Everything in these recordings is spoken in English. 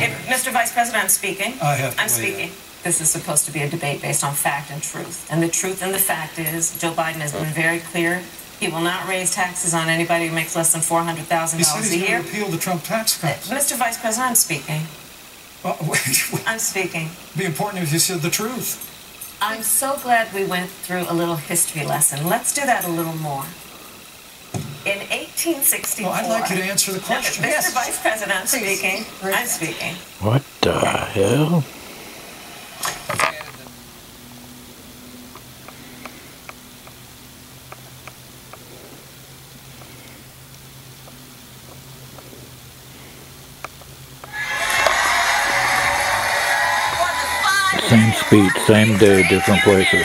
Okay, Mr. Vice President, I'm speaking. I'm speaking. This is supposed to be a debate based on fact and truth. And the truth and the fact is Joe Biden has been very clear. He will not raise taxes on anybody who makes less than $400,000 a year. He said he's going to repeal the Trump tax cuts. Mr. Vice President, I'm speaking. I'm speaking. It'd be important if you said the truth. I'm so glad we went through a little history lesson. Let's do that a little more. In 1864... Well, I'd like you to answer the question. Mr. Vice President, I'm speaking. I'm speaking. What the hell? Same speech, same day, different places.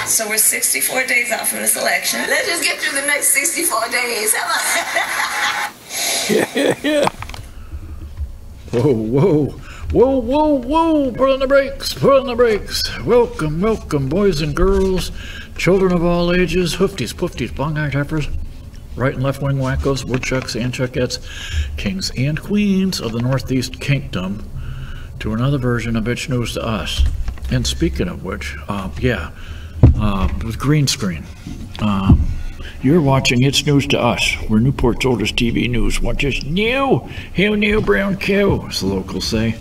So we're 64 days out from this election. Let's just get through the next 64 days. Yeah. Whoa, whoa. Whoa, whoa, whoa, put on the brakes, put on the brakes. Welcome, welcome, boys and girls, children of all ages, hoofties, poofties, bong-eyed heifers, right and left wing wackos, woodchucks and chuckettes, kings and queens of the Northeast Kingdom, to another version of It's News to Us. And speaking of which, with green screen, you're watching It's News to Us, where Newport Soldiers TV News watches new, hail new brown cow, as the locals say.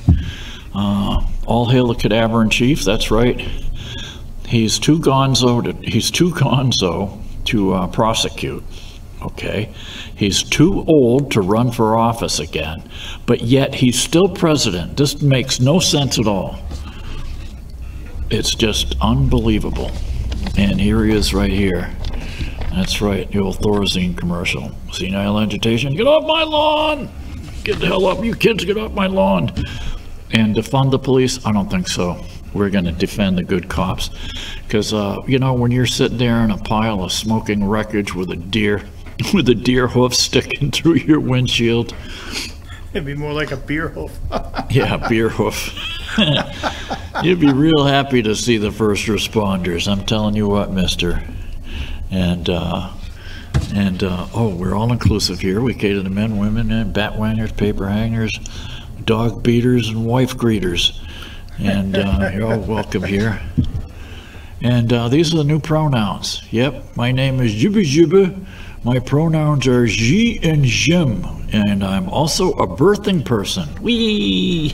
All hail the cadaver-in-chief, that's right. He's too gonzo to prosecute, okay? He's too old to run for office again, but yet he's still president. This makes no sense at all. It's just unbelievable. And here he is right here. That's right, the old Thorazine commercial. Senile agitation, get off my lawn! Get the hell up, you kids, get off my lawn! And defund the police? I don't think so. We're gonna defend the good cops. Because, you know, when you're sitting there in a pile of smoking wreckage with a deer hoof sticking through your windshield. It'd be more like a beer hoof. Yeah, beer hoof. You'd be real happy to see the first responders. I'm telling you what, mister. And we're all inclusive here. We cater to men, women, and bat wangers, paper hangers, dog beaters, and wife greeters. And you're all welcome here. And these are the new pronouns. Yep, my name is Jibba Jibba. My pronouns are G and Jim. And I'm also a birthing person. Wee!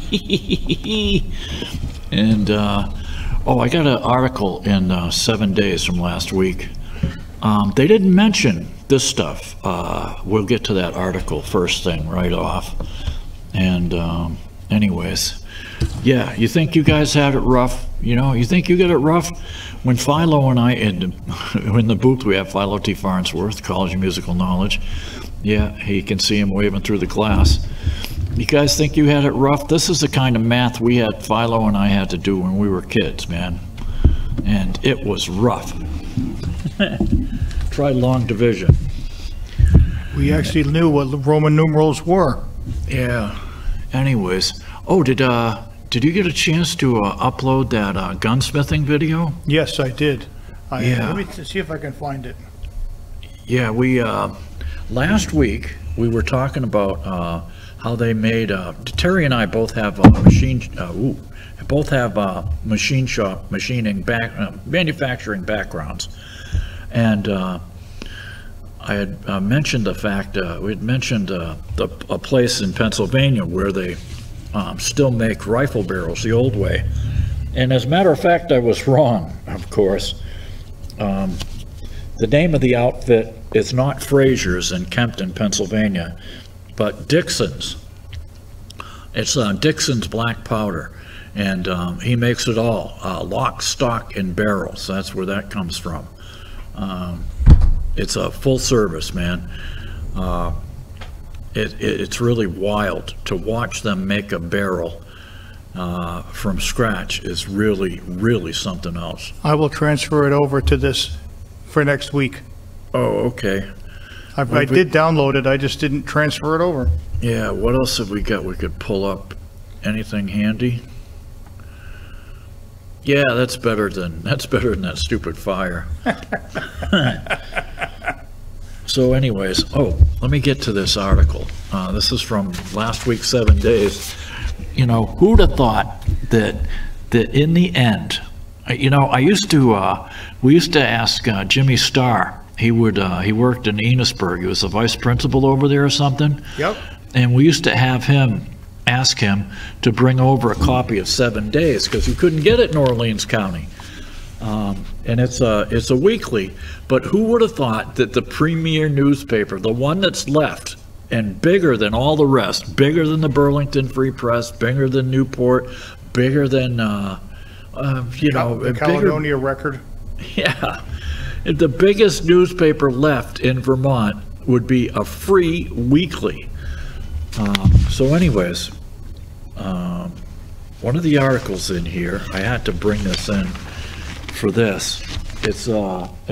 And, I got an article in 7 days from last week. They didn't mention this stuff. We'll get to that article first thing right off. And anyways, yeah, you think you guys had it rough? You know, you think you get it rough? When Philo and I, in the booth we have Philo T. Farnsworth, College of Musical Knowledge. Yeah, he can see him waving through the glass. You guys think you had it rough? This is the kind of math we had, Philo and I had to do when we were kids, man. And it was rough. Try long division. We actually knew what the Roman numerals were. Yeah. Anyways, did you get a chance to upload that gunsmithing video? Yes, I did. Yeah. Let me see if I can find it. Yeah, we last week we were talking about how they made. Terry and I both have machine shop machining manufacturing backgrounds. And I had mentioned the fact, we had mentioned a place in Pennsylvania where they still make rifle barrels the old way. And as a matter of fact, I was wrong, of course. The name of the outfit is not Frazier's in Kempton, Pennsylvania, but Dixon's. It's Dixon's black powder. And he makes it all, lock, stock, and barrel. So that's where that comes from. It's a full service, man. It's really wild to watch them make a barrel from scratch. Is really, really something else. I will transfer it over to this for next week. Oh, okay. I did download it, I just didn't transfer it over. Yeah, what else have we got we could pull up? anything handy? Yeah, that's better than that stupid fire. So anyways, let me get to this article. This is from last week, 7 days. You know, who'd have thought that in the end, you know, we used to ask Jimmy Starr. He worked in Enosburg. He was the vice principal over there or something. Yep. And we used to ask him to bring over a copy of 7 Days because you couldn't get it in Orleans County. And it's a weekly, but who would have thought that the premier newspaper, the one that's left and bigger than all the rest, bigger than the Burlington Free Press, bigger than Newport, bigger than the Caledonia Record. Yeah, the biggest newspaper left in Vermont would be a free weekly. So anyways, one of the articles in here, I had to bring this in for this. It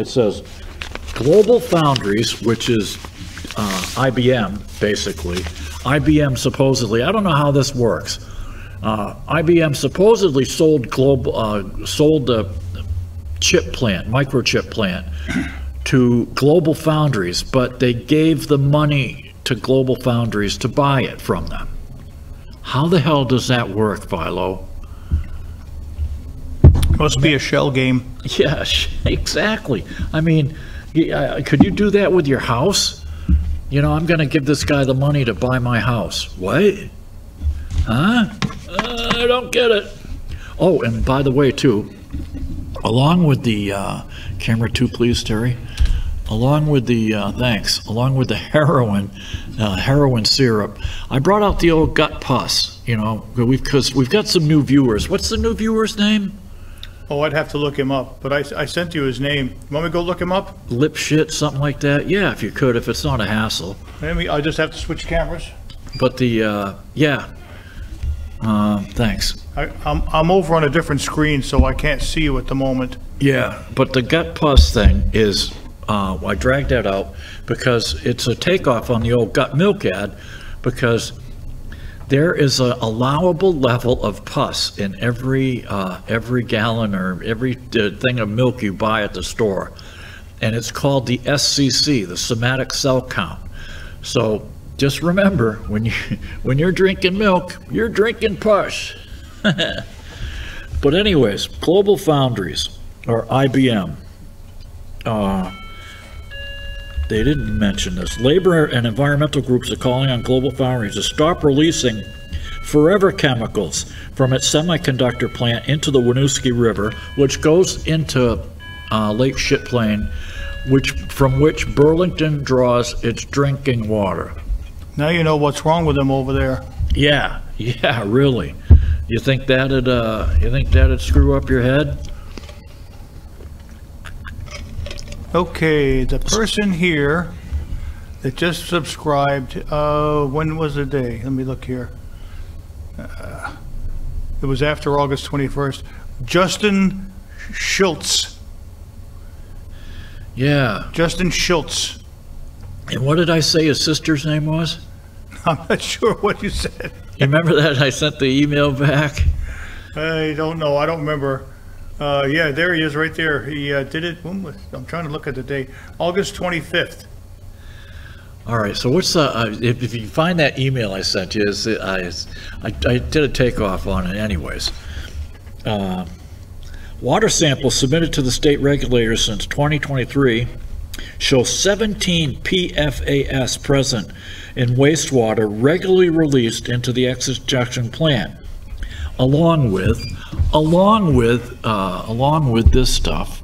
says Global Foundries, which is IBM, basically. IBM supposedly, I don't know how this works. IBM supposedly sold the chip plant, microchip plant, to Global Foundries, but they gave the money to Global Foundries to buy it from them. How the hell does that work, Philo? Must be a shell game. Yeah, exactly. I mean, could you do that with your house? You know, I'm going to give this guy the money to buy my house. What? Huh? I don't get it. Oh, and by the way, too, along with the camera 2, please, Terry. Along with the along with the heroin syrup, I brought out the old gut pus. You know, because we've got some new viewers. What's the new viewer's name? Oh, I'd have to look him up, but I sent you his name. You want me to go look him up? Lip shit, something like that. Yeah, if you could, if it's not a hassle. Maybe I just have to switch cameras. But the thanks. I'm over on a different screen, so I can't see you at the moment. Yeah, but the gut pus thing is, I dragged that out because it's a takeoff on the old gut milk ad, because there is a allowable level of pus in every gallon or every thing of milk you buy at the store, and it's called the SCC, the somatic cell count. So just remember, when you're drinking milk, you're drinking pus. But anyways, Global Foundries, or IBM, they didn't mention this. Labor and environmental groups are calling on Global Foundries to stop releasing forever chemicals from its semiconductor plant into the Winooski River, which goes into Lake Champlain, from which Burlington draws its drinking water. Now you know what's wrong with them over there. Yeah, really. You think that'd screw up your head? Okay, the person here that just subscribed, when was the day? Let me look here. It was after August 21st. Justin Schultz. Yeah. Justin Schultz. And what did I say his sister's name was? I'm not sure what you said. You remember that I sent the email back? I don't know. I don't remember. Yeah, there he is right there. He did it. I'm trying to look at the date. August 25th. All right. So what's if you find that email I sent you, I did a takeoff on it anyways. Water samples submitted to the state regulators since 2023 show 17 PFAS present in wastewater regularly released into the extraction plant, along with this stuff.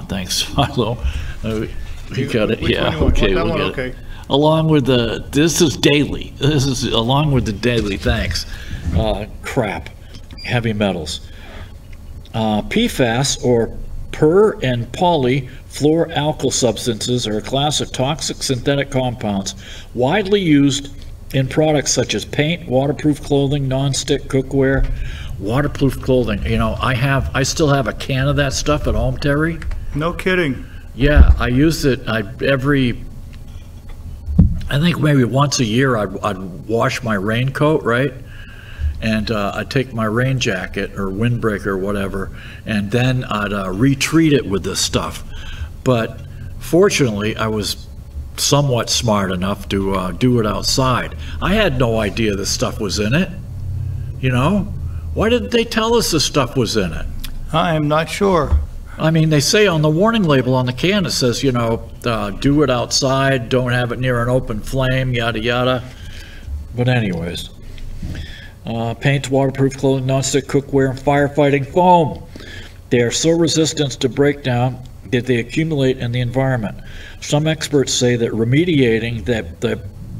Thanks, Philo. We got it. Yeah, okay, we got it. Along with this is daily. This is along with the daily. Thanks. Crap, heavy metals. PFAS, or per and polyfluoroalkyl substances, are a class of toxic synthetic compounds widely used in products such as paint, waterproof clothing, non-stick cookware. Waterproof clothing. You know, I still have a can of that stuff at home, Terry. No kidding. Yeah, I use it I think maybe once a year I'd wash my raincoat, right? and I'd take my rain jacket or windbreaker or whatever, and then I'd retreat it with this stuff. But fortunately, I was somewhat smart enough to do it outside. I had no idea this stuff was in it. You know? Why didn't they tell us this stuff was in it? I am not sure. I mean, they say on the warning label on the can, it says, you know, do it outside, don't have it near an open flame, yada, yada. But anyways, paints, waterproof clothing, nonstick cookware, and firefighting foam. They are so resistant to breakdown that they accumulate in the environment. Some experts say that remediating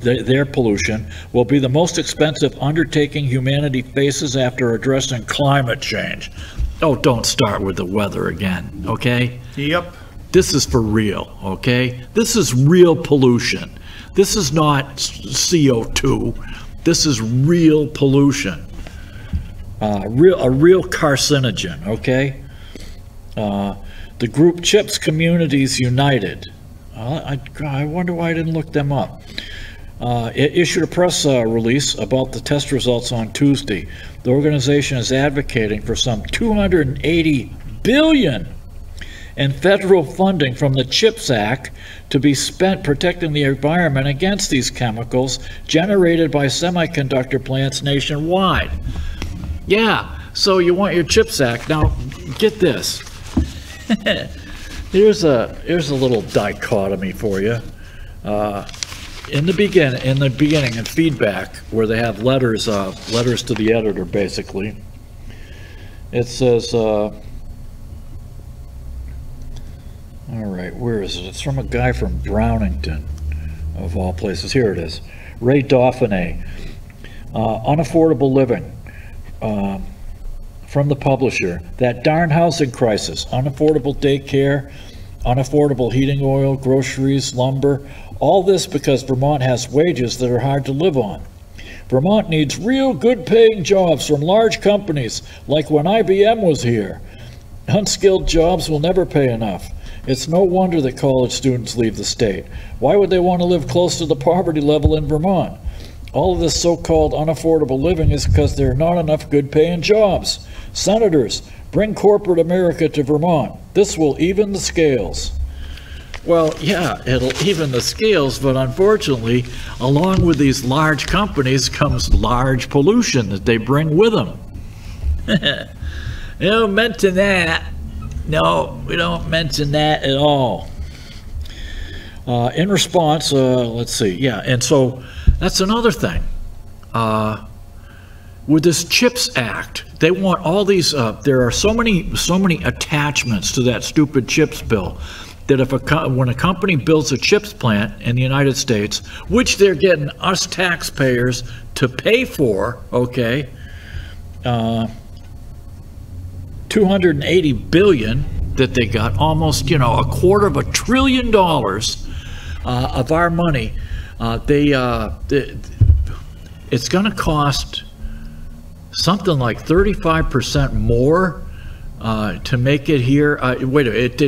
their pollution will be the most expensive undertaking humanity faces after addressing climate change. Oh, don't start with the weather again, okay? Yep. This is for real, okay? This is real pollution. This is not CO2. This is real pollution. A real carcinogen, okay? The group Chips Communities United. I wonder why I didn't look them up. It issued a press release about the test results on Tuesday. The organization is advocating for some $280 billion in federal funding from the CHIPS Act to be spent protecting the environment against these chemicals generated by semiconductor plants nationwide. Yeah, so you want your CHIPS Act. Now, get this. Here's a little dichotomy for you. In the beginning, in feedback, where they have letters to the editor, basically, it says, all right, where is it? It's from a guy from Brownington, of all places. Here it is. Ray Dauphiné, unaffordable living, from the publisher. That darn housing crisis, unaffordable daycare, unaffordable heating oil, groceries, lumber, all this because Vermont has wages that are hard to live on. Vermont needs real good-paying jobs from large companies, like when IBM was here. Unskilled jobs will never pay enough. It's no wonder that college students leave the state. Why would they want to live close to the poverty level in Vermont? All of this so-called unaffordable living is because there are not enough good-paying jobs. Senators, bring corporate America to Vermont. This will even the scales. Well, yeah, it'll even the scales, but unfortunately, along with these large companies comes large pollution that they bring with them. We don't mention that. No, we don't mention that at all. In response, let's see, yeah, and so that's another thing. With this CHIPS Act, they want all these, there are so many attachments to that stupid CHIPS bill that if when a company builds a chips plant in the United States, which they're getting us taxpayers to pay for, okay, $280 billion that they got, almost, you know, $250 billion of our money, it's going to cost something like 35% more to make it here. Wait a minute,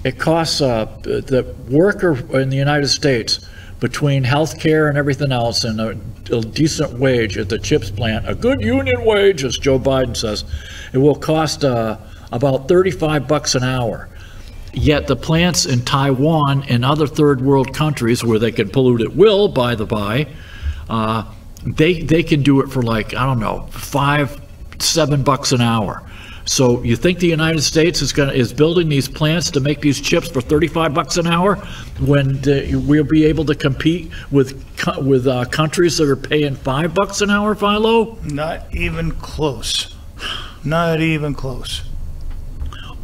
it costs the worker in the United States, between health care and everything else, and a decent wage at the chips plant, a good union wage, as Joe Biden says, it will cost about $35 an hour. Yet the plants in Taiwan and other third world countries where they can pollute at will, by the by, they can do it for, like, I don't know, $5-7 an hour. So you think the United States is building these plants to make these chips for $35 an hour when we'll be able to compete with countries that are paying $5 an hour, Philo? Not even close. Not even close.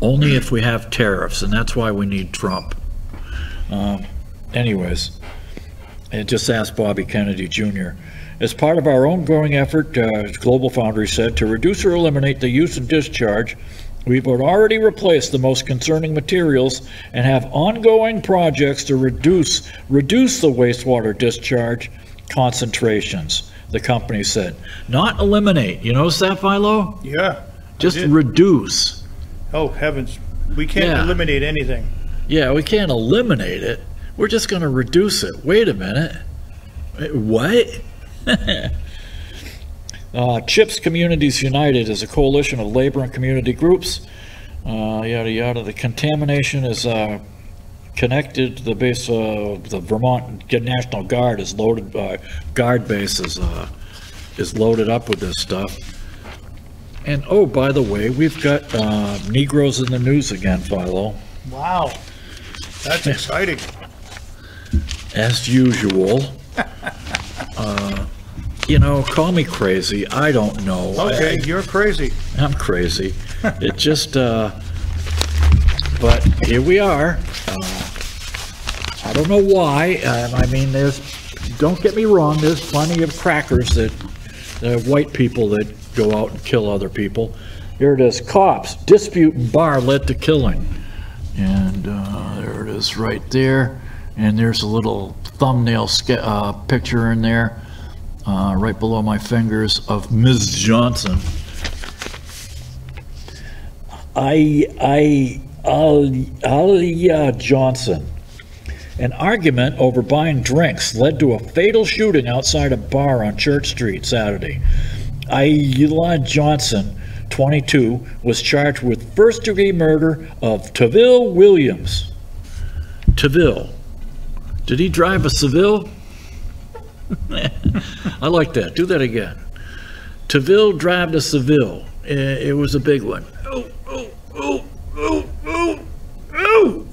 Only if we have tariffs, and that's why we need Trump. Anyways, I just asked Bobby Kennedy Jr. As part of our ongoing effort, Global Foundry said, to reduce or eliminate the use and discharge, we've already replaced the most concerning materials and have ongoing projects to reduce the wastewater discharge concentrations, the company said. Not eliminate. You notice that, Philo? Yeah. Just reduce. Oh, heavens. We can't eliminate anything. Yeah, we can't eliminate it. We're just going to reduce it. Wait a minute. What? CHIPS Communities United is a coalition of labor and community groups. Yada yada. The contamination is connected to the base of the Vermont National Guard is loaded. Guard base is loaded up with this stuff. And oh, by the way, we've got Negroes in the news again, Philo. Wow, that's exciting. As usual. You know, call me crazy. I don't know. Okay, you're crazy. I'm crazy. It just, but here we are. I don't know why. I mean, don't get me wrong, there's plenty of crackers that, white people that go out and kill other people. Here it is, cops, dispute in bar led to killing. And there it is right there. And there's a little thumbnail picture in there, right below my fingers, of Ms. Johnson. Alia Johnson. An argument over buying drinks led to a fatal shooting outside a bar on Church Street Saturday. Alia Johnson, 22, was charged with first-degree murder of Taville Williams. Taville. Did he drive a Seville? I like that. Do that again. Taville drive a Seville. It was a big one. Oh, oh, oh, oh, oh, oh.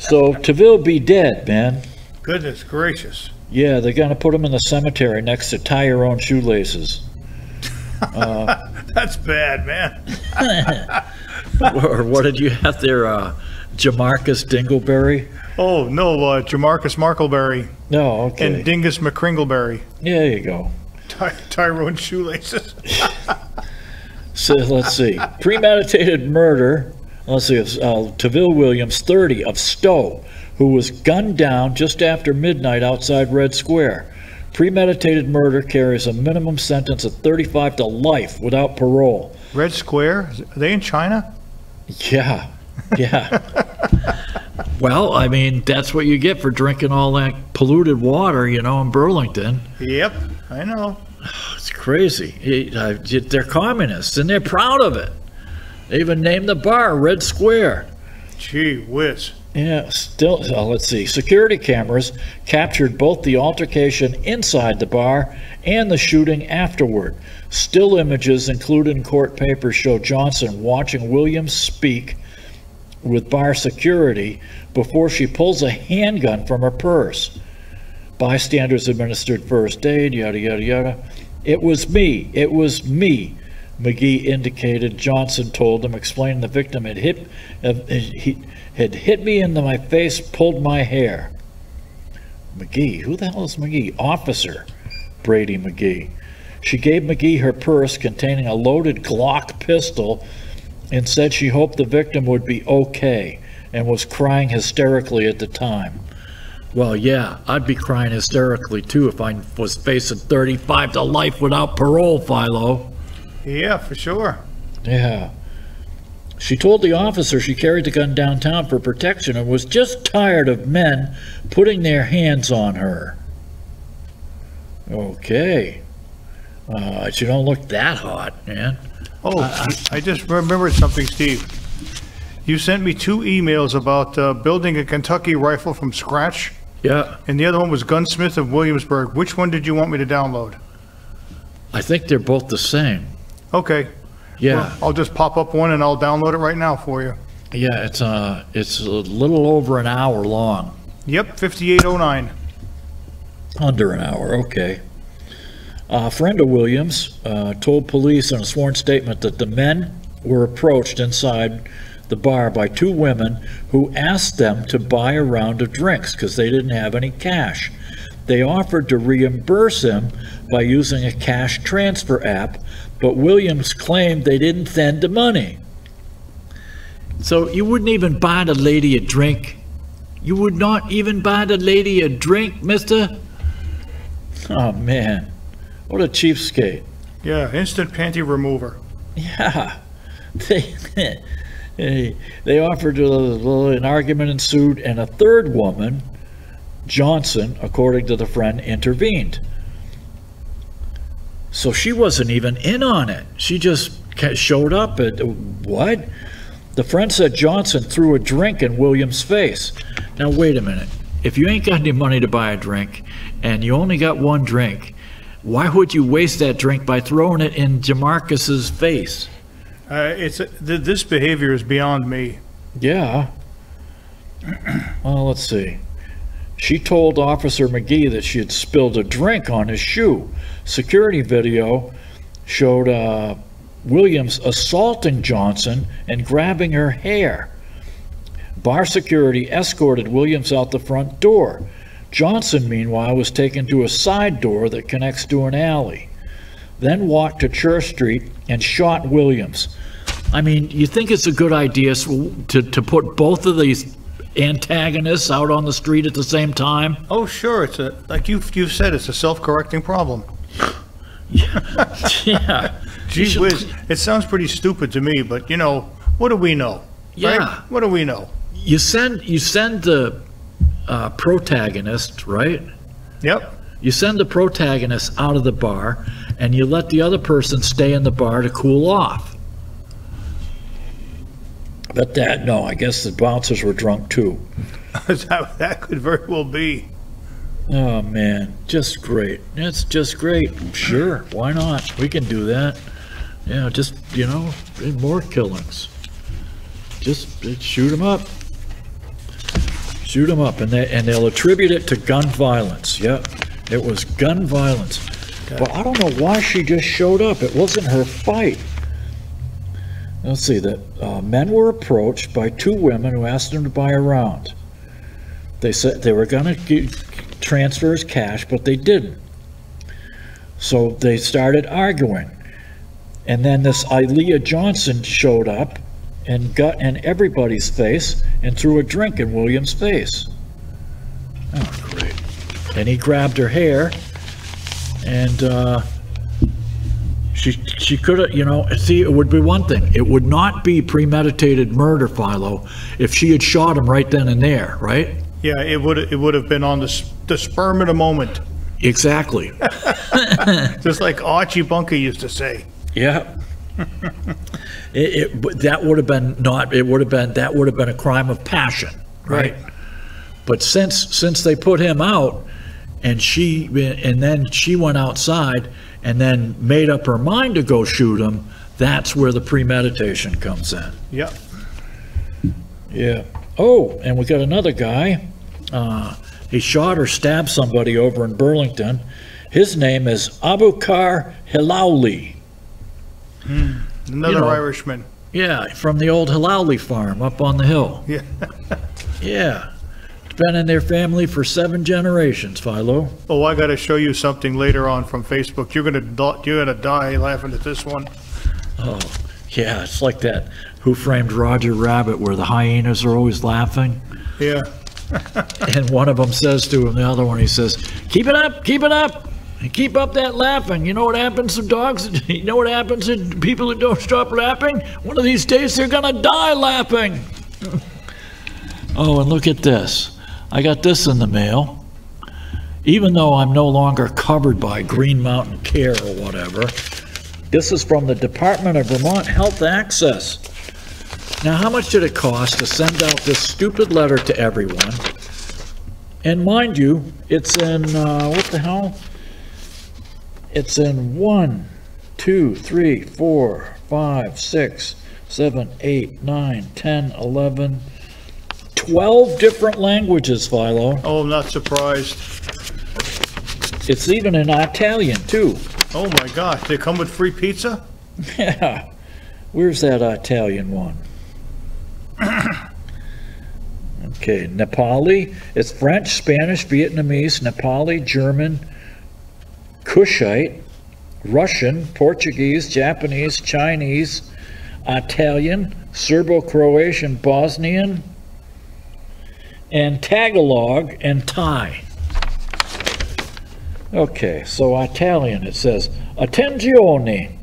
So Taville be dead, man. Goodness gracious. Yeah, they're gonna put him in the cemetery next to tie your own shoelaces. That's bad, man. Or what did you have there? Jamarcus Dingleberry? Oh, no, Jamarcus Markleberry. No, okay. And Dingus McCringleberry. Yeah, there you go. Tyrone Shoelaces. So let's see. Premeditated murder. Let's see. Taville Williams, 30, of Stowe, who was gunned down just after midnight outside Red Square. Premeditated murder carries a minimum sentence of 35 to life without parole. Red Square? Are they in China? Yeah. Yeah. Well, I mean, that's what you get for drinking all that polluted water, you know, in Burlington. Yep, I know. It's crazy. They're communists, and they're proud of it. They even named the bar Red Square. Gee whiz. Yeah, still, let's see. Security cameras captured both the altercation inside the bar and the shooting afterward. Still images included in court papers show Johnson watching Williams speak with bar security before she pulls a handgun from her purse. Bystanders administered first aid, yada, yada, yada. It was me, McGee indicated. Johnson told him, explaining the victim had hit me in my face, pulled my hair. McGee, who the hell is McGee? Officer Brady McGee. She gave McGee her purse containing a loaded Glock pistol and said she hoped the victim would be okay and was crying hysterically at the time. Well, yeah, I'd be crying hysterically too if I was facing 35 to life without parole, Philo. Yeah, for sure. Yeah. She told the officer she carried the gun downtown for protection and was just tired of men putting their hands on her. Okay. She don't look that hot, man. Oh, I just remembered something, Steve. You sent me 2 emails about building a Kentucky rifle from scratch. Yeah. And the other one was Gunsmith of Williamsburg. Which one did you want me to download? I think they're both the same. Okay. Yeah. Well, I'll just pop up one and I'll download it right now for you. Yeah, it's a little over an hour long. Yep, 5809. Under an hour, okay. A friend of Williams told police in a sworn statement that the men were approached inside the bar by 2 women who asked them to buy a round of drinks because they didn't have any cash. They offered to reimburse him by using a cash transfer app, but Williams claimed they didn't send the money. So you wouldn't even buy the lady a drink? You would not even buy the lady a drink, mister? Oh, man. What a cheapskate. Yeah, instant panty remover. Yeah. They offered an argument ensued, and a third woman, Johnson, according to the friend, intervened. So she wasn't even in on it. She just showed up at, what? The friend said Johnson threw a drink in Williams' face. Now, wait a minute. If you ain't got any money to buy a drink, and you only got one drink, why would you waste that drink by throwing it in Jamarcus's face? This behavior is beyond me. Yeah. Well, let's see. She told Officer McGee that she had spilled a drink on his shoe. Security video showed Williams assaulting Johnson and grabbing her hair. Bar security escorted Williams out the front door. Johnson, meanwhile, was taken to a side door that connects to an alley, then walked to Church Street and shot Williams. I mean, you think it's a good idea to put both of these antagonists out on the street at the same time? Oh, sure. It's like you've said, it's a self-correcting problem. Yeah. Gee whiz, it sounds pretty stupid to me, but you know, what do we know? Yeah. Right? What do we know? You send the protagonist, right? Yep. You send the protagonist out of the bar, and you let the other person stay in the bar to cool off. But no, I guess the bouncers were drunk too. That could very well be. Oh man, just great. It's just great. Sure, why not? We can do that. Yeah, just, you know, more killings. Just shoot them up. Shoot them up, and they'll attribute it to gun violence. Yep, it was gun violence. Okay. But I don't know why she just showed up. It wasn't her fight. Let's see, that men were approached by two women who asked them to buy a round. They said they were going to transfer as cash, but they didn't. So they started arguing. And then this Ilea Johnson showed up and got in everybody's face and threw a drink in Williams' face. Oh, great. And he grabbed her hair, and she could have, you know, see, it would be one thing. It would not be premeditated murder, Philo, if she had shot him right then and there, right? Yeah, it would have been on the sperm of the moment. Exactly. Just like Archie Bunker used to say. Yeah. That would have been a crime of passion, right? But since they put him out, and then she went outside and then made up her mind to go shoot him, that's where the premeditation comes in. Yep. Yeah. Oh, and we got another guy. He shot or stabbed somebody over in Burlington. His name is Abukar Hilauli. Another Irishman. Yeah, from the old Hilauli farm up on the hill. Yeah. Yeah. It's been in their family for 7 generations, Philo. Oh, I got to show you something later on from Facebook. You're gonna die laughing at this one. Oh, yeah, it's like that Who Framed Roger Rabbit, where the hyenas are always laughing. Yeah. And one of them says to him, the other one, he says, keep it up, and keep up that laughing. You know what happens to dogs? You know what happens to people that don't stop laughing? One of these days they're gonna die laughing. Oh, and look at this. I got this in the mail. Even though I'm no longer covered by Green Mountain Care or whatever, this is from the Department of Vermont Health Access. Now, how much did it cost to send out this stupid letter to everyone? And mind you, it's in, what the hell? It's in 1, 2, 3, 4, 5, 6, 7, 8, 9, 10, 11, 12 different languages, Philo. Oh, I'm not surprised. It's even in Italian, too. Oh my gosh, they come with free pizza? Yeah. Where's that Italian one? Okay, Nepali. It's French, Spanish, Vietnamese, Nepali, German, Kushite, Russian, Portuguese, Japanese, Chinese, Italian, Serbo-Croatian, Bosnian, and Tagalog and Thai. Okay, so Italian, it says, Attenzione,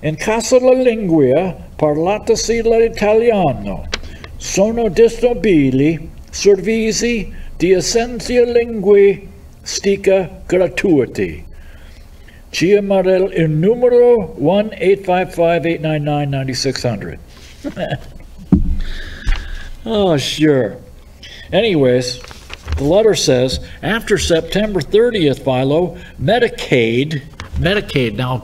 in caso la lingua parlatasi l'italiano sono disponibili servizi di assistenza linguistica gratuiti. Chiamarel in numero 1-855-899-9600. Oh, sure. Anyways, the letter says, after September 30th, Philo, Medicaid, now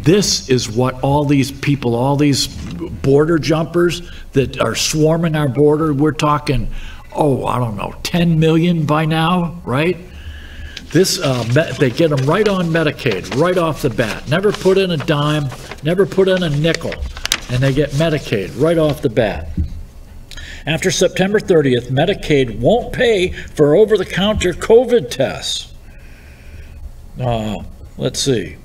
this is what all these people, all these border jumpers that are swarming our border, we're talking, I don't know, 10 million by now, right? This, they get them right on Medicaid, right off the bat. Never put in a dime, never put in a nickel, and they get Medicaid right off the bat. After September 30th, Medicaid won't pay for over-the-counter COVID tests. Let's see.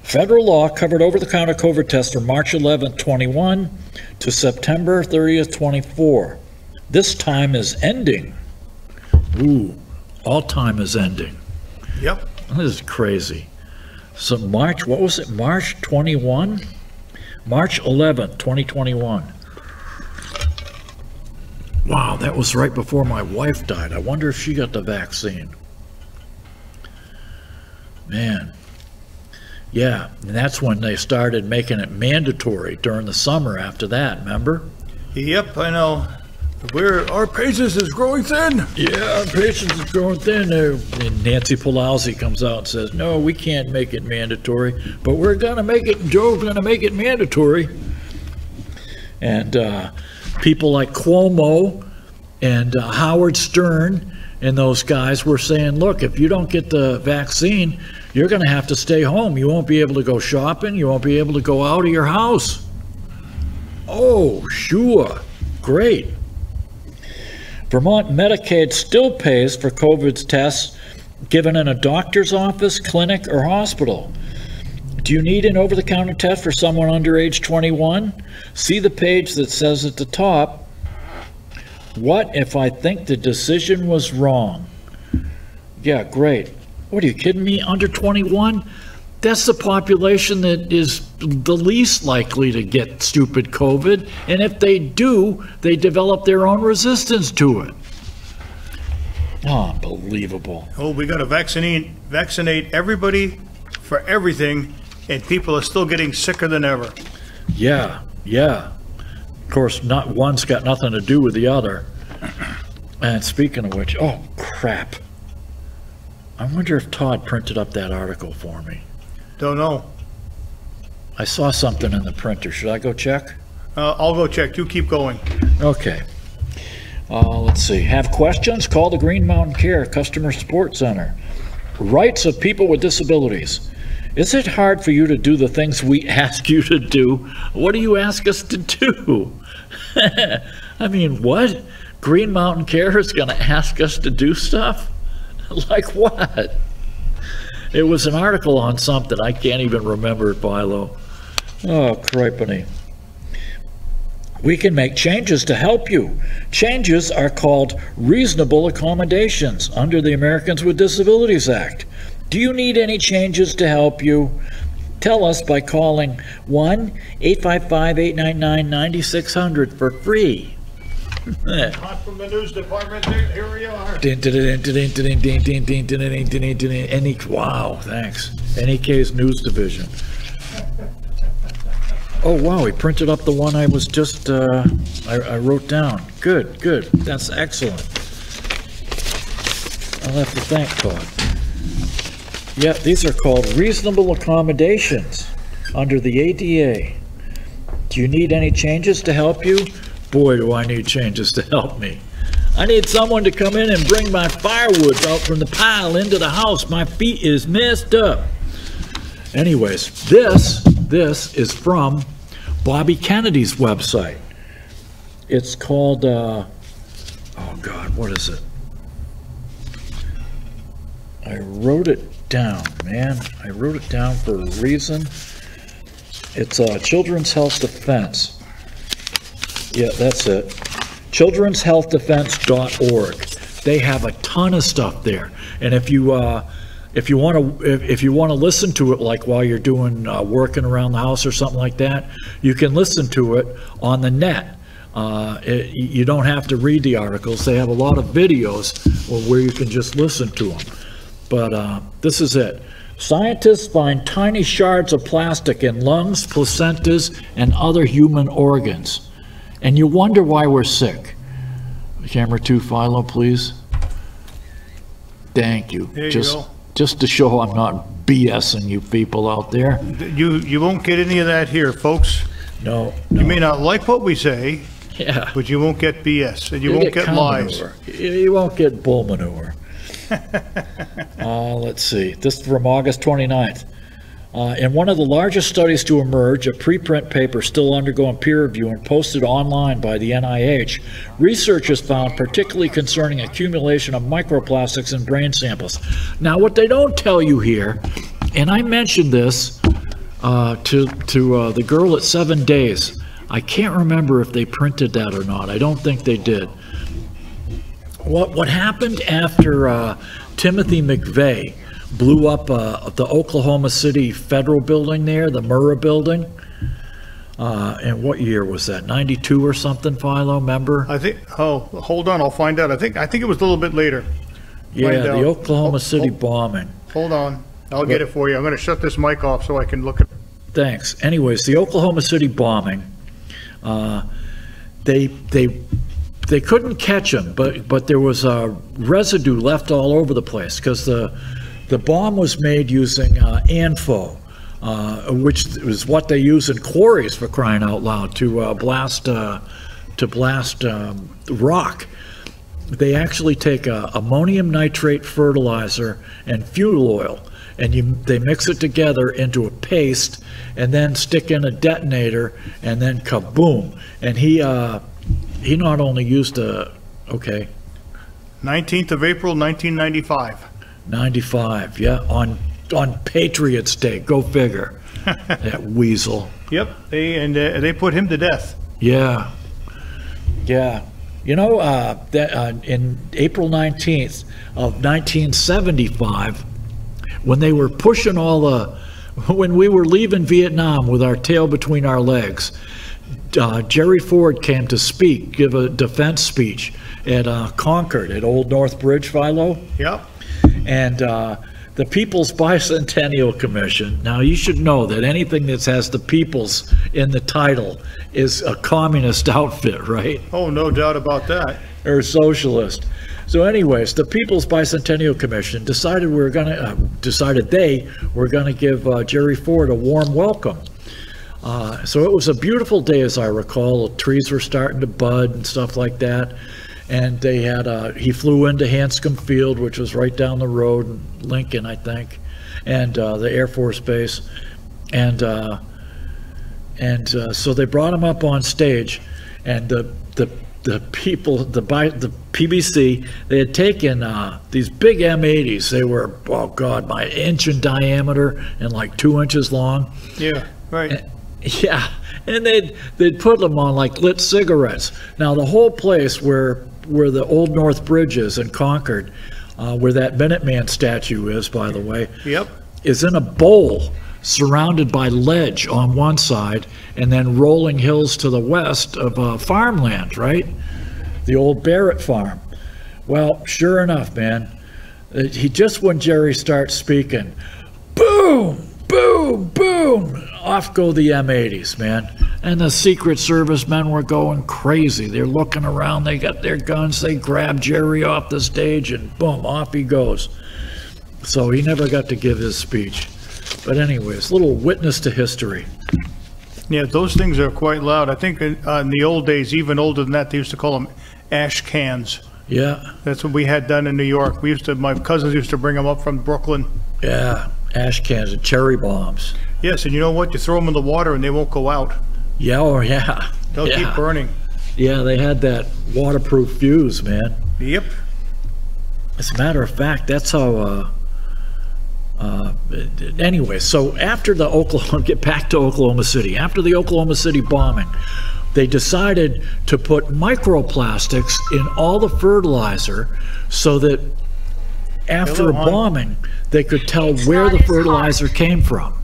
Federal law covered over-the-counter COVID tests from March 11th, 21 to September 30th, 24. This time is ending. Ooh, all time is ending. Yep. This is crazy. So March, what was it? March 21? March 11th, 2021. Wow, that was right before my wife died. I wonder if she got the vaccine. Man. Yeah, and that's when they started making it mandatory during the summer after that, remember? Yep, I know. Our patience is growing thin. Yeah, our patience is growing thin. And Nancy Pelosi comes out and says, no, we can't make it mandatory, but we're going to make it, Joe's going to make it mandatory. And people like Cuomo and Howard Stern and those guys were saying, look, if you don't get the vaccine, you're going to have to stay home. You won't be able to go shopping. You won't be able to go out of your house. Oh, sure. Great. Vermont Medicaid still pays for COVID tests given in a doctor's office, clinic, or hospital. Do you need an over-the-counter test for someone under age 21? See the page that says at the top, what if I think the decision was wrong? Yeah, great. What, are you kidding me? Under 21? That's the population that is the least likely to get stupid COVID, and if they do, they develop their own resistance to it. Unbelievable. Oh, we got to vaccinate everybody for everything, and people are still getting sicker than ever. Yeah. Of course, not one's got nothing to do with the other. And speaking of which, oh, crap. I wonder if Todd printed up that article for me. Don't know. I saw something in the printer. Should I go check? I'll go check. You keep going. Okay. Let's see. Have questions? Call the Green Mountain Care Customer Support Center. Rights of people with disabilities. Is it hard for you to do the things we ask you to do? What do you ask us to do? I mean, what? Green Mountain Care is going to ask us to do stuff? Like what? It was an article on something. I can't even remember it, Philo. Oh, cripeny. We can make changes to help you. Changes are called reasonable accommodations under the Americans with Disabilities Act. Do you need any changes to help you? Tell us by calling 1-855-899-9600 for free. Hot from the news department, here we are. Wow, thanks. NEK's News Division. Oh, wow, he printed up the one I was just, I wrote down. Good. That's excellent. I'll have to thank Todd. Yeah, these are called reasonable accommodations under the ADA. Do you need any changes to help you? Boy, do I need changes to help me. I need someone to come in and bring my firewood out from the pile into the house. My feet is messed up. Anyways, this is from Bobby Kennedy's website. It's called, oh God, what is it? I wrote it down, man. I wrote it down for a reason. It's Children's Health Defense. Yeah, that's it. children'shealthdefense.org. They have a ton of stuff there. And if you want to listen to it, like while you're doing working around the house or something like that, you can listen to it on the net. You don't have to read the articles. They have a lot of videos where you can just listen to them. But this is it. Scientists find tiny shards of plastic in lungs, placentas, and other human organs. And you wonder why we're sick. Camera 2, Philo, please. Thank you. There you go. Just to show I'm not BSing you people out there. You won't get any of that here, folks. No. You may not like what we say, Yeah. but you won't get BS, and you won't get cow lies. manure. You won't get bull manure. Let's see. This is from August 29th. In one of the largest studies to emerge, a preprint paper still undergoing peer review and posted online by the NIH, researchers found particularly concerning accumulation of microplastics in brain samples. Now, what they don't tell you here, and I mentioned this to the girl at 7 Days. I can't remember if they printed that or not. I don't think they did. What happened after Timothy McVeigh blew up the Oklahoma City Federal building there, the Merrill building? And what year was that? 92 or something, Philo, remember? I think, oh, hold on, I'll find out. I think it was a little bit later. Yeah, the Oklahoma City bombing. Hold on, I'll get it for you. I'm going to shut this mic off so I can look at it. Thanks. Anyways, the Oklahoma City bombing, they couldn't catch him, but there was residue left all over the place because the bomb was made using ANFO, which is what they use in quarries, for crying out loud, to blast rock. They actually take ammonium nitrate fertilizer and fuel oil, and they mix it together into a paste, and then stick in a detonator, and then kaboom! And he not only used 19th of April, 1995. 95, yeah, on Patriots Day. Go figure. That weasel. Yep, they put him to death. Yeah. You know, in April 19th of 1975, when they were pushing when we were leaving Vietnam with our tail between our legs, Jerry Ford came to give a defense speech at Concord, at Old North Bridge, Philo. Yep. And the People's Bicentennial Commission, now you should know that anything that has the People's in the title is a communist outfit, right? Oh, no doubt about that. Or socialist. So anyways, the People's Bicentennial Commission decided they were gonna give Jerry Ford a warm welcome. So it was a beautiful day, as I recall. The trees were starting to bud and stuff like that. And they had he flew into Hanscom Field, which was right down the road in Lincoln, I think, and the Air Force Base. And so they brought him up on stage, and the people, the PBC, they had taken these big M80s. They were, oh God, my inch in diameter and like 2 inches long. Yeah, right. Yeah, and they'd put them on like lit cigarettes. Now the whole place where the Old North Bridge is in Concord, where that Minuteman statue is, by the way, yep, is in a bowl surrounded by ledge on one side and then rolling hills to the west of farmland, right? The old Barrett farm. Well, sure enough, man, when Jerry starts speaking, boom, boom, boom, off go the M80s, man. And the Secret Service men were going crazy. They're looking around, they got their guns, they grab Jerry off the stage, and boom, off he goes. So he never got to give his speech. But anyways, little witness to history. Yeah, those things are quite loud. I think in the old days, even older than that, they used to call them ash cans. Yeah. That's what we had done in New York. My cousins used to bring them up from Brooklyn. Yeah, ash cans and cherry bombs. Yes, and you know what? You throw them in the water and they won't go out. Yeah, oh yeah. They'll keep burning. Yeah, they had that waterproof fuse, man. Yep. As a matter of fact, that's how, anyway, so after get back to Oklahoma City, after the Oklahoma City bombing, they decided to put microplastics in all the fertilizer so that after a bombing, they could tell where the fertilizer came from.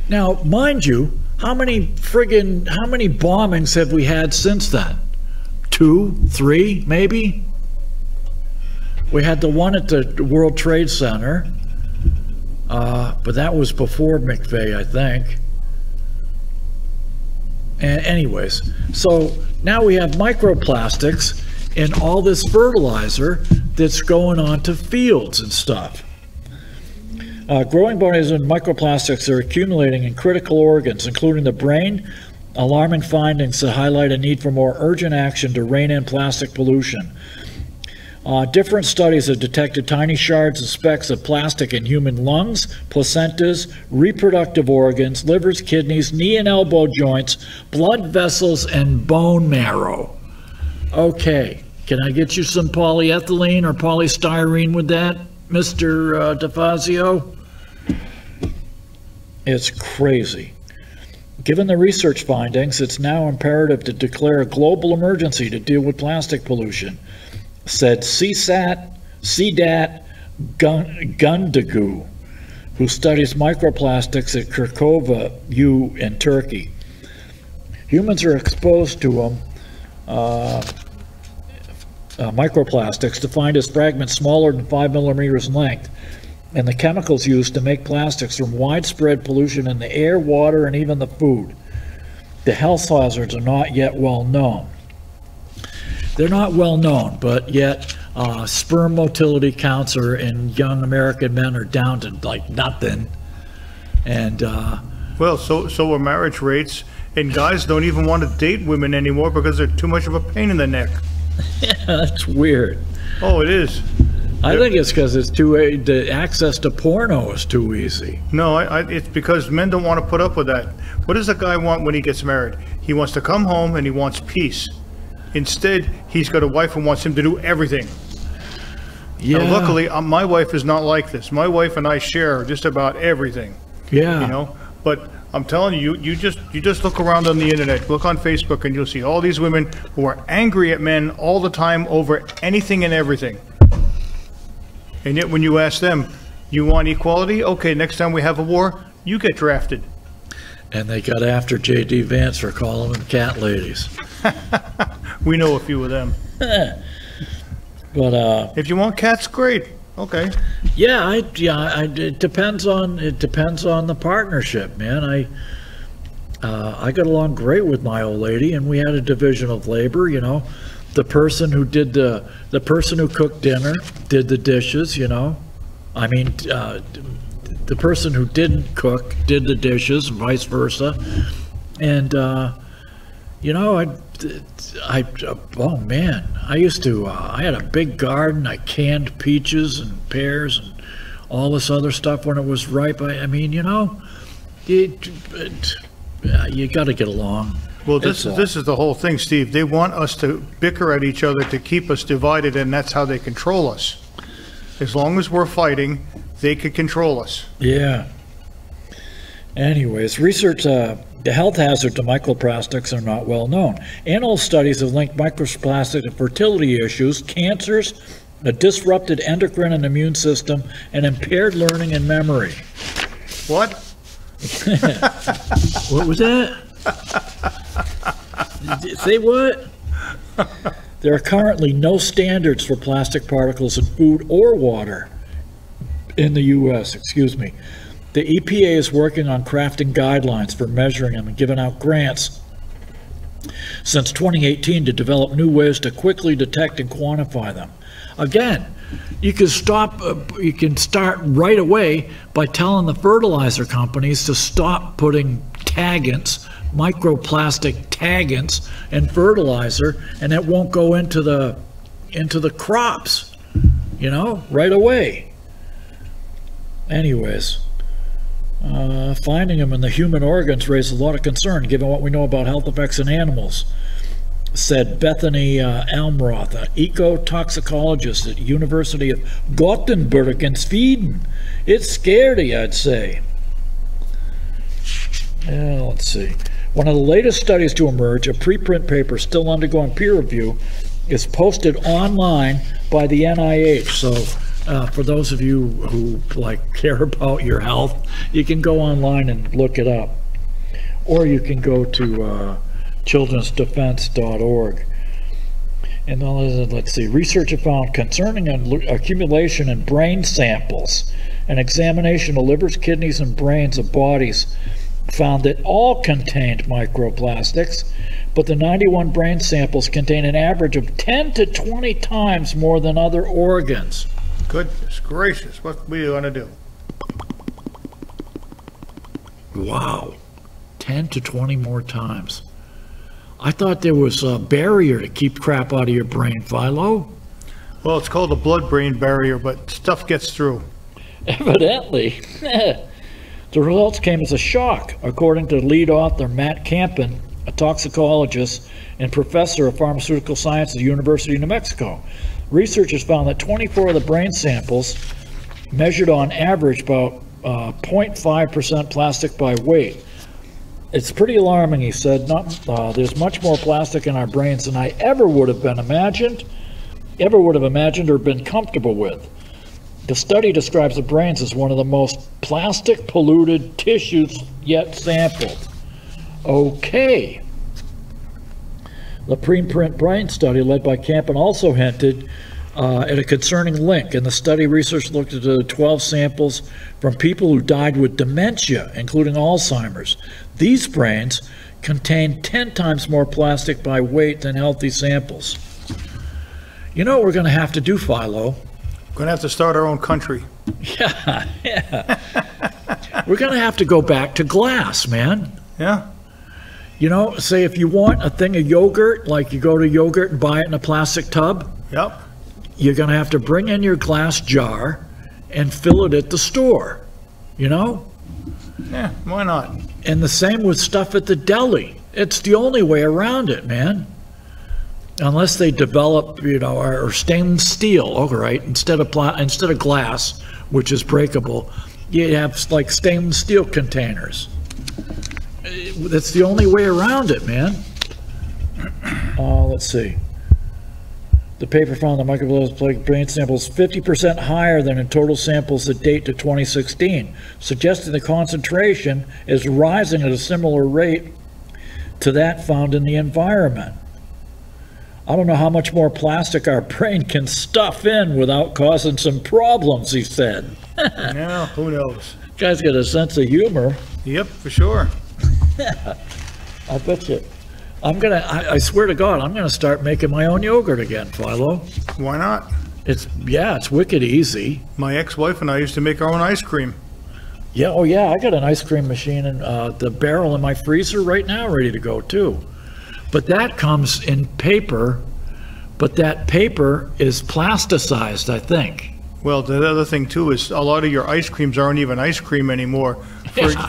Now, mind you, How many bombings have we had since then? 2, 3, maybe? We had the one at the World Trade Center, but that was before McVeigh, I think. And anyways, so now we have microplastics in all this fertilizer that's going on to fields and stuff. Growing bodies of microplastics are accumulating in critical organs, including the brain. Alarming findings that highlight a need for more urgent action to rein in plastic pollution. Different studies have detected tiny shards and specks of plastic in human lungs, placentas, reproductive organs, livers, kidneys, knee and elbow joints, blood vessels, and bone marrow. Okay, can I get you some polyethylene or polystyrene with that, Mr. DeFazio? It's crazy. Given the research findings, it's now imperative to declare a global emergency to deal with plastic pollution, said CDAT Gundagu, who studies microplastics at Kirkova U in Turkey. Humans are exposed to them, microplastics, defined as fragments smaller than 5 millimeters in length, and the chemicals used to make plastics from widespread pollution in the air, water, and even the food. The health hazards are not yet well known. They're not well known, but yet sperm motility counts in young American men are down to like nothing. And well, so are marriage rates, and guys don't even want to date women anymore because they're too much of a pain in the neck. Yeah, that's weird. Oh, it is. I think it's because it's the access to porno is too easy. No, it's because men don't want to put up with that. What does a guy want when he gets married? He wants to come home and he wants peace. Instead, he's got a wife who wants him to do everything. Yeah. Now, luckily, my wife is not like this. My wife and I share just about everything. Yeah. You know, but I'm telling you, you just look around on the internet, look on Facebook, and you'll see all these women who are angry at men all the time over anything and everything. And yet, when you ask them, you want equality? Okay, next time we have a war, you get drafted. And they got after J.D. Vance for calling them cat ladies. We know a few of them. But if you want cats, great. Okay. Yeah, it depends on the partnership, man. I got along great with my old lady, and we had a division of labor. You know, the person who did the person who cooked dinner did the dishes. You know, I mean, the person who didn't cook did the dishes, and vice versa. And you know, oh man, I used to, I had a big garden. I canned peaches and pears and all this other stuff when it was ripe. I mean, you know, you got to get along. Well, this is the whole thing, Steve. They want us to bicker at each other to keep us divided, and that's how they control us. As long as we're fighting, they could control us. Yeah. Anyways, research, the health hazard to microplastics are not well known. Animal studies have linked microplastic to fertility issues, cancers, a disrupted endocrine and immune system, and impaired learning and memory. What? What was that? Say what? There are currently no standards for plastic particles in food or water in the U.S., excuse me. The EPA is working on crafting guidelines for measuring them and giving out grants since 2018 to develop new ways to quickly detect and quantify them. Again, you can start right away by telling the fertilizer companies to stop putting taggants, microplastic taggants, in fertilizer, and it won't go into the crops, you know, right away. Anyways. Finding them in the human organs raises a lot of concern given what we know about health effects in animals, said Bethany Almroth, an ecotoxicologist at the University of Gothenburg in Sweden. It's scary, I'd say. Let's see. One of the latest studies to emerge, a preprint paper still undergoing peer review, is posted online by the NIH. So for those of you who care about your health, you can go online and look it up. or you can go to childrensdefense.org. And let's see, research have found concerning accumulation in brain samples. An examination of livers, kidneys, and brains of bodies found that all contained microplastics, but the 91 brain samples contain an average of 10 to 20 times more than other organs. Goodness gracious, what are we going to do? Wow, 10 to 20 more times. I thought there was a barrier to keep crap out of your brain, Philo. Well, it's called the blood-brain barrier, but stuff gets through. Evidently. The results came as a shock, according to lead author Matt Campen, a toxicologist and professor of pharmaceutical science at the University of New Mexico. Researchers found that 24 of the brain samples measured on average about 0.5% plastic by weight. It's pretty alarming, he said. There's much more plastic in our brains than I ever would have imagined or been comfortable with. The study describes the brains as one of the most plastic polluted tissues yet sampled. Okay. The preprint brain study led by Campen also hinted at a concerning link. In the study, research looked at the 12 samples from people who died with dementia, including Alzheimer's. These brains contain 10 times more plastic by weight than healthy samples. You know what we're going to have to do, Philo? We're going to have to start our own country. Yeah. We're going to have to go back to glass, man. Yeah. You know, say if you want a thing of yogurt, like you go to yogurt and buy it in a plastic tub. Yep. You're going to have to bring in your glass jar and fill it at the store, you know? Yeah, why not? And the same with stuff at the deli. It's the only way around it, man. Unless they develop, you know, or stainless steel, all right, instead of glass, which is breakable, you have like stainless steel containers. That's the only way around it, man. Let's see. The paper found the microplastic brain samples 50% higher than in total samples that date to 2016, suggesting the concentration is rising at a similar rate to that found in the environment. I don't know how much more plastic our brain can stuff in without causing some problems, he said. Yeah, who knows? Guy's got a sense of humor. Yep, for sure. I bet you. I swear to God, I'm gonna start making my own yogurt again, Philo. Why not? It's wicked easy. My ex-wife and I used to make our own ice cream. Yeah, oh yeah, I got an ice cream machine and the barrel in my freezer right now ready to go too. But that comes in paper, but that paper is plasticized, I think. Well, the other thing too is a lot of your ice creams aren't even ice cream anymore.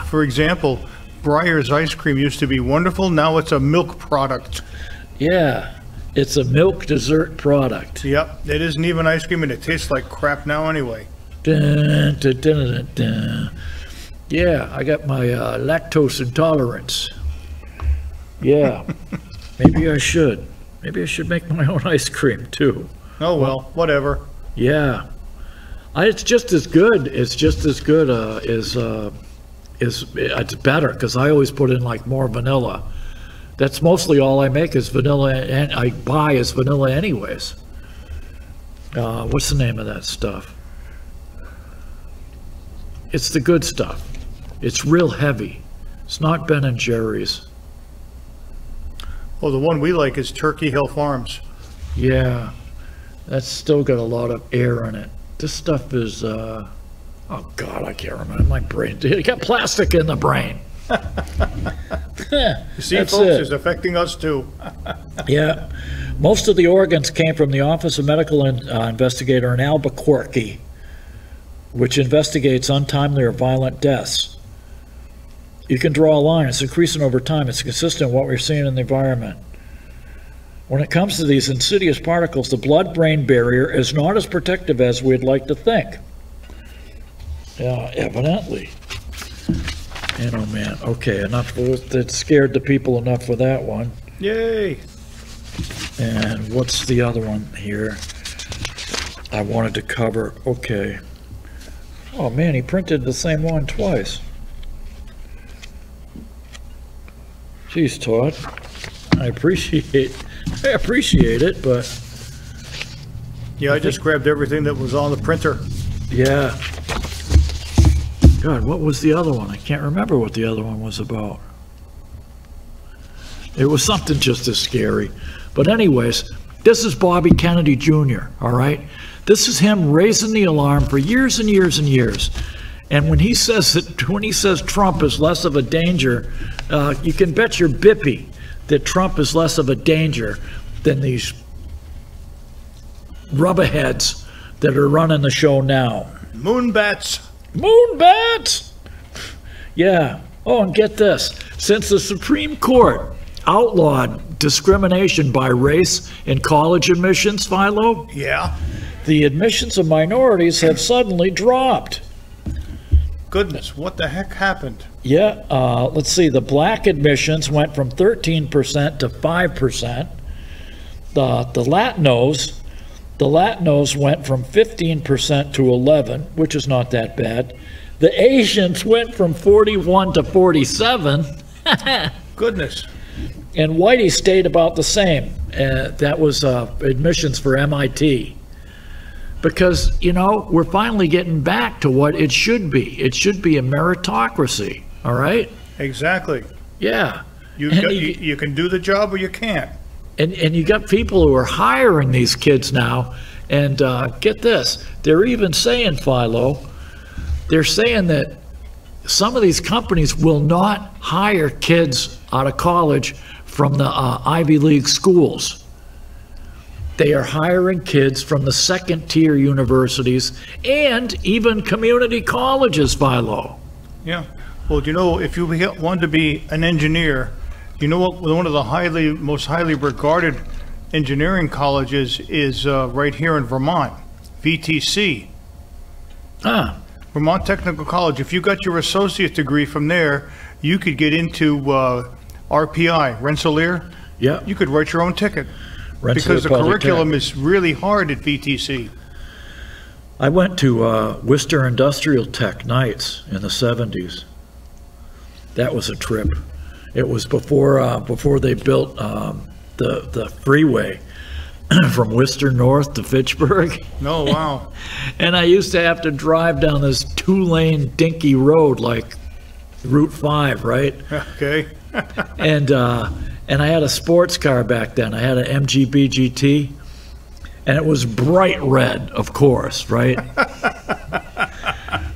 For example, Breyer's ice cream used to be wonderful. Now it's a milk product. Yeah, it's a milk dessert product. Yep, it isn't even ice cream and it tastes like crap now anyway. Dun, dun, dun, dun, dun. Yeah, I got my lactose intolerance. Yeah, maybe I should. Maybe I should make my own ice cream too. Oh well, whatever. Yeah, it's just as good. It's just as good it's better because I always put in like more vanilla. That's mostly all I make is vanilla, and I buy is vanilla anyways. What's the name of that stuff? It's the good stuff. It's real heavy. It's not Ben and Jerry's. Well, the one we like is Turkey Hill Farms. Yeah, that's still got a lot of air in it. This stuff is, oh God, I can't remember. My brain, it got plastic in the brain. You see, folks, it's affecting us too. Yeah, most of the organs came from the Office of Medical Investigator in Albuquerque, which investigates untimely or violent deaths. You can draw a line. It's increasing over time. It's consistent with what we're seeing in the environment. When it comes to these insidious particles, the blood-brain barrier is not as protective as we'd like to think. Yeah, evidently. And oh man, okay, enough. That scared the people enough for that one. Yay! And what's the other one here I wanted to cover? Okay. Oh man, he printed the same one twice. Geez, Todd, I appreciate it, but Yeah, I just grabbed everything that was on the printer. yeah. God, what was the other one? I can't remember what the other one was about. It was something just as scary. But anyways, this is Bobby Kennedy Jr., all right? This is him raising the alarm for years and years and years. And when he says Trump is less of a danger, you can bet your bippy that Trump is less of a danger than these rubberheads that are running the show now. Moonbats. Moonbats! Yeah. Oh, and get this. Since the Supreme Court outlawed discrimination by race in college admissions, Philo, Yeah. the admissions of minorities have suddenly dropped. Goodness, what the heck happened? Yeah, let's see. The black admissions went from 13% to 5%. The Latinos went from 15% to 11%, which is not that bad. The Asians went from 41 to 47. Goodness. And Whitey stayed about the same. That was admissions for MIT. Because, you know, we're finally getting back to what it should be. It should be a meritocracy, all right? Exactly. Yeah. You can do the job or you can't. And you got people who are hiring these kids now. And get this, they're even saying, Philo, they're saying that some of these companies will not hire kids out of college from the Ivy League schools. They are hiring kids from the second-tier universities and even community colleges, Philo. Yeah. Well, you know, if you want to be an engineer, you know what? One of the most highly regarded engineering colleges is right here in Vermont, VTC. Vermont Technical College. If you got your associate degree from there, you could get into RPI, Rensselaer. Yeah. You could write your own ticket. Rensselaer Because the Public curriculum Tech. is really hard at VTC. I went to Worcester Industrial Tech nights in the 70s. That was a trip. It was before they built the freeway from Worcester North to Fitchburg. Oh, wow. And I used to have to drive down this 2-lane dinky road like Route 5, right? Okay. And I had a sports car back then. I had an MGB GT, and it was bright red, of course, right?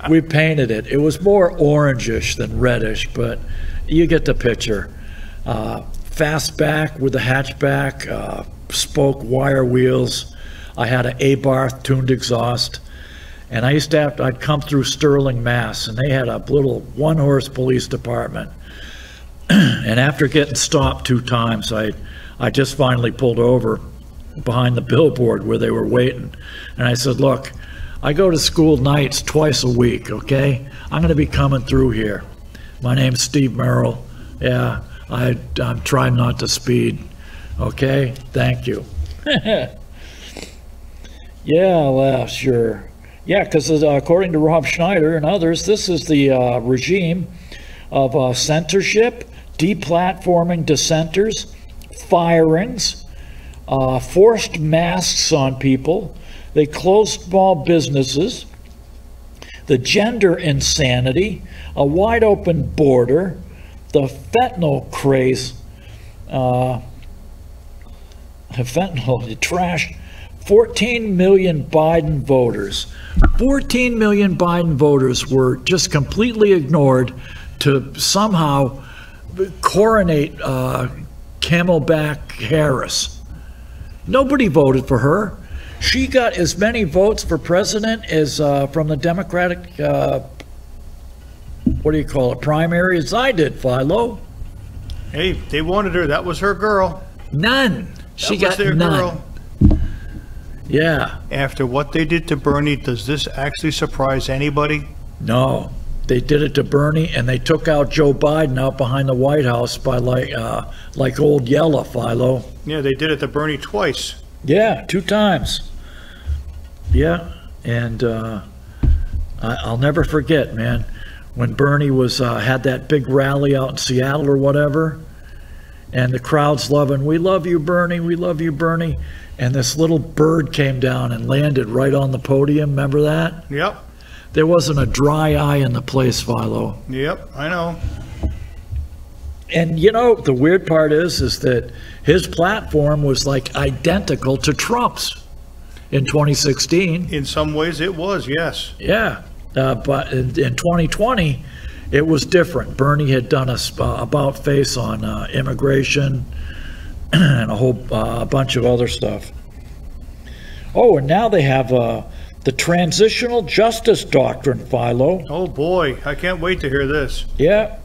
We painted it. It was more orangish than reddish, but you get the picture. Fastback with the hatchback, spoke wire wheels. I had an A-bar tuned exhaust. And I used to I'd come through Sterling, Mass, and they had a little one-horse police department. And after getting stopped 2 times, I just finally pulled over behind the billboard where they were waiting. And I said, look, I go to school nights twice a week, okay? I'm going to be coming through here. My name's Steve Merrill. Yeah, I'm trying not to speed. Okay, thank you. Yeah, well, sure. Yeah, because according to Rob Schneider and others, this is the regime of censorship, deplatforming dissenters, firings, forced masks on people. They closed small businesses, the gender insanity, a wide open border, the fentanyl craze, fentanyl trash, 14 million Biden voters. 14 million Biden voters were just completely ignored to somehow coronate Camelback Harris. Nobody voted for her. She got as many votes for president as from the Democratic, what do you call it, primary as I did, Philo. Hey, they wanted her. That was her girl. None. She That was got their none. girl. Yeah. After what they did to Bernie, does this actually surprise anybody? No. They did it to Bernie, and they took out Joe Biden out behind the White House by like old Yella, Philo. Yeah, they did it to Bernie twice. Yeah, 2 times. Yeah, and I'll never forget, man, when Bernie was had that big rally out in Seattle or whatever, and the crowd's loving, "We love you, Bernie, we love you, Bernie." And this little bird came down and landed right on the podium. Remember that? Yep. There wasn't a dry eye in the place, Philo. Yep, I know. And you know, the weird part is that his platform was like identical to Trump's in 2016. In some ways it was, yes. Yeah, but in 2020, it was different. Bernie had done a about face on immigration and a whole bunch of other stuff. Oh, and now they have the transitional justice doctrine, Philo. Oh boy, I can't wait to hear this. Yeah,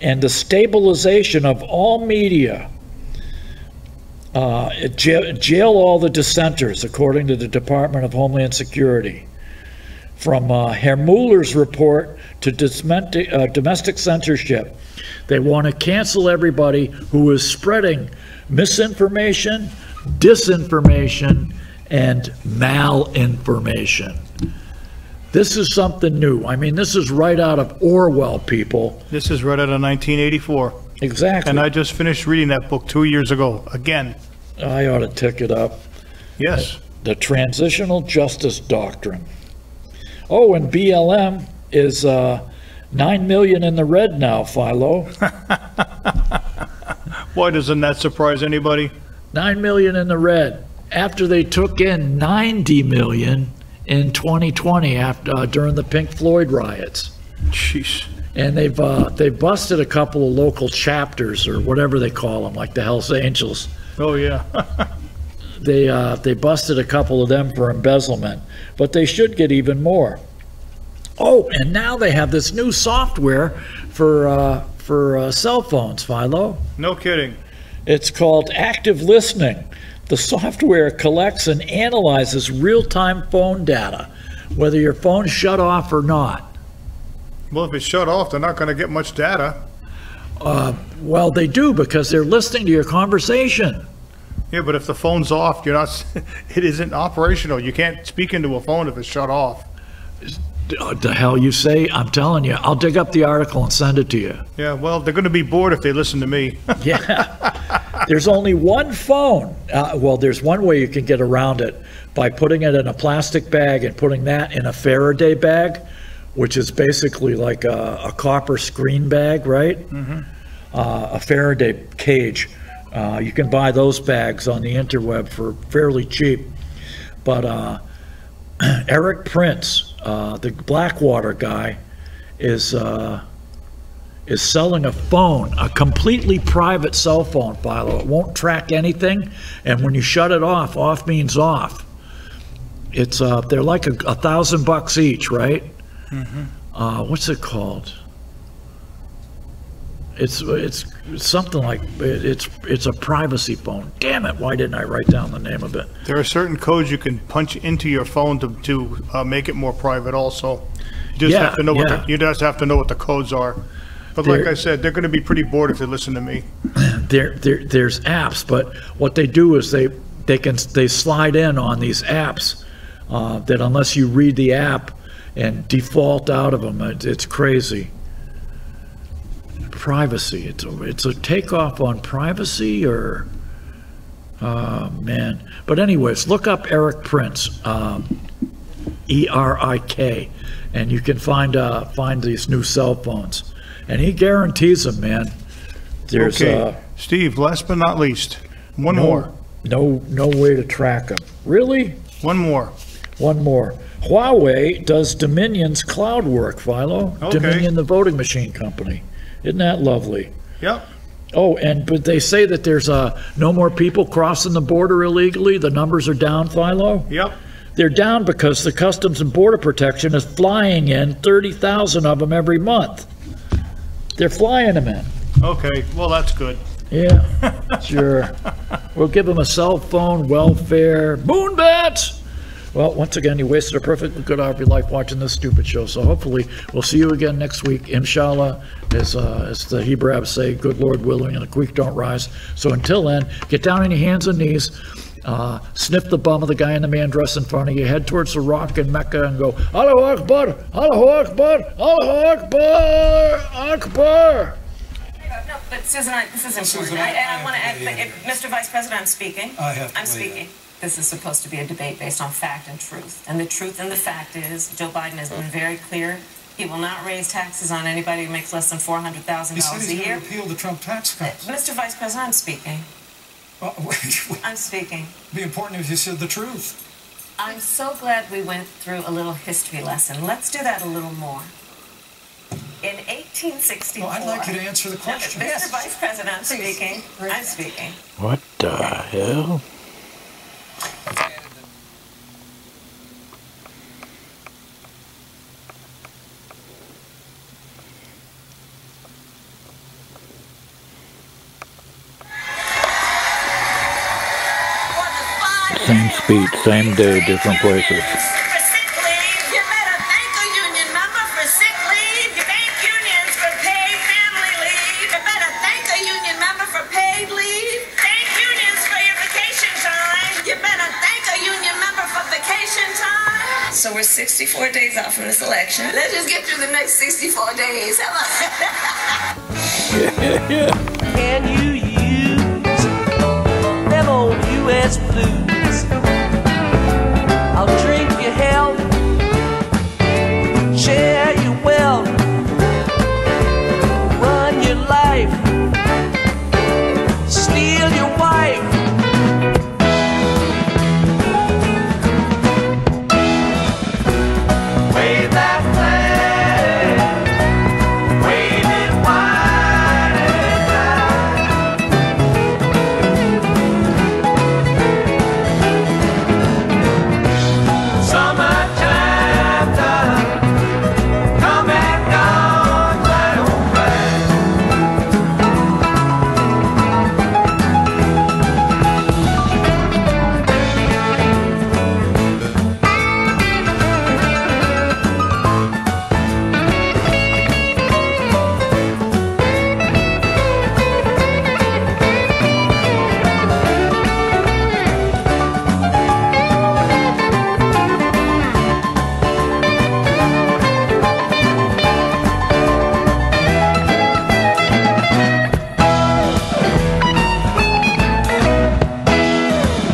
and the stabilization of all media. Jail all the dissenters, according to the Department of Homeland Security. From Herr Mueller's report to domestic censorship, they want to cancel everybody who is spreading misinformation, disinformation, and malinformation. This is something new. I mean, this is right out of Orwell, people. This is right out of 1984. Exactly. And I just finished reading that book 2 years ago, again. I ought to tick it up. Yes. The Transitional Justice Doctrine. Oh, and BLM is 9 million in the red now, Philo. Why doesn't that surprise anybody? 9 million in the red. After they took in 90 million in 2020 during the Pink Floyd riots. Jeez. And they've busted a couple of local chapters or whatever they call them, like the Hells Angels. Oh yeah. They busted a couple of them for embezzlement, but they should get even more. Oh, and now they have this new software for cell phones, Philo. No kidding. It's called Active Listening. The software collects and analyzes real-time phone data, whether your phone's shut off or not. Well, if it's shut off, they're not going to get much data. Well, they do, because they're listening to your conversation. Yeah, but if the phone's off, you're not. It isn't operational. You can't speak into a phone if it's shut off. The hell you say? I'm telling you. I'll dig up the article and send it to you. Yeah, well, they're going to be bored if they listen to me. Yeah. There's only one phone. Well, there's one way you can get around it, by putting it in a plastic bag and putting that in a Faraday bag, which is basically like a copper screen bag, right? Mm-hmm. A Faraday cage. You can buy those bags on the interweb for fairly cheap. But Eric Prince, the Blackwater guy, is selling a phone, a completely private cell phone, Philo. It won't track anything, and when you shut it off, off means off. It's they're like $1,000 each, right? Mm-hmm. What's it called? It's something like it's a privacy phone. Damn it! Why didn't I write down the name of it? There are certain codes you can punch into your phone to make it more private. Also, you just have to know you just have to know what the codes are. But like I said, they're going to be pretty bored if they listen to me. There's apps, but what they do is they slide in on these apps that unless you read the app and default out of them, it's crazy. Privacy. It's a takeoff on privacy, or man. But anyways, look up Eric Prince, ERIK, and you can find these new cell phones. And he guarantees them, man. There's okay, Steve, last but not least, one more. No way to track them. Really? One more. Huawei does Dominion's cloud work, Philo. Okay. Dominion, the voting machine company. Isn't that lovely? Yep. Oh, but they say that there's no more people crossing the border illegally. The numbers are down, Philo. Yep. They're down because the Customs and Border Protection is flying in 30,000 of them every month. They're flying them in. Okay, well, that's good. Yeah, sure. We'll give them a cell phone, welfare, moon bats. Well, once again, you wasted a perfectly good hour of your life watching this stupid show. So hopefully we'll see you again next week. Inshallah, as the Hebrews say, good Lord willing, and the creek don't rise. So until then, get down on your hands and knees. Sniff the bum of the guy in the man dress in front of you, head towards the rock in Mecca and go, Allahu Akbar, Allahu Akbar, Allahu Akbar, Akbar. No, but Susan, this is important. Susan, I want to add, yeah. Mr. Vice President, I'm speaking. I have to I'm weigh speaking. This is supposed to be a debate based on fact and truth. And the truth and the fact is, Joe Biden has been very clear. He will not raise taxes on anybody who makes less than $400,000 He said a he's year. going to repeal the Trump tax cuts. Mr. Vice President, I'm speaking. Well, I'm speaking. it'd be important if you said the truth. I'm so glad we went through a little history lesson. Let's do that a little more. In 1864... Well, I'd like you to answer the question. Mr. Vice President, I'm speaking. I'm speaking. What the hell? Same speech, same day, different places. For sick leave, you better thank a union member for sick leave. You thank unions for paid family leave. You better thank a union member for paid leave. Thank unions for your vacation time. You better thank a union member for vacation time. So we're 64 days out from this election. Let's just get through the next 64 days. How about Yeah. Can you use them old US blues? I'll drink your health, share your wealth, run your life, steal your wife. Wave that flag, wave it wide and high. Summertime time, come and gone right on by.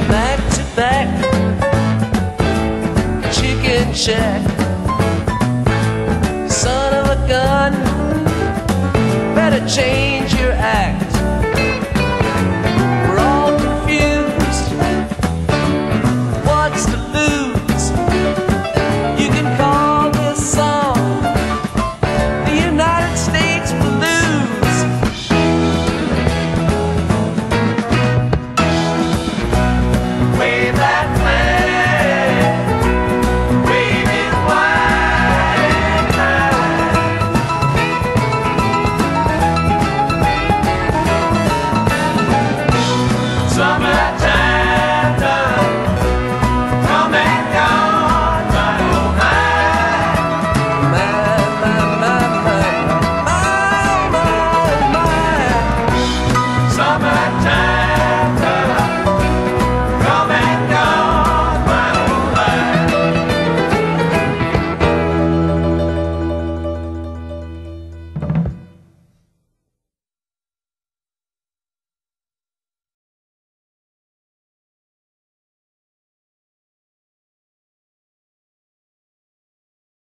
Back to back, chicken shack. Son of a gun, better change your act.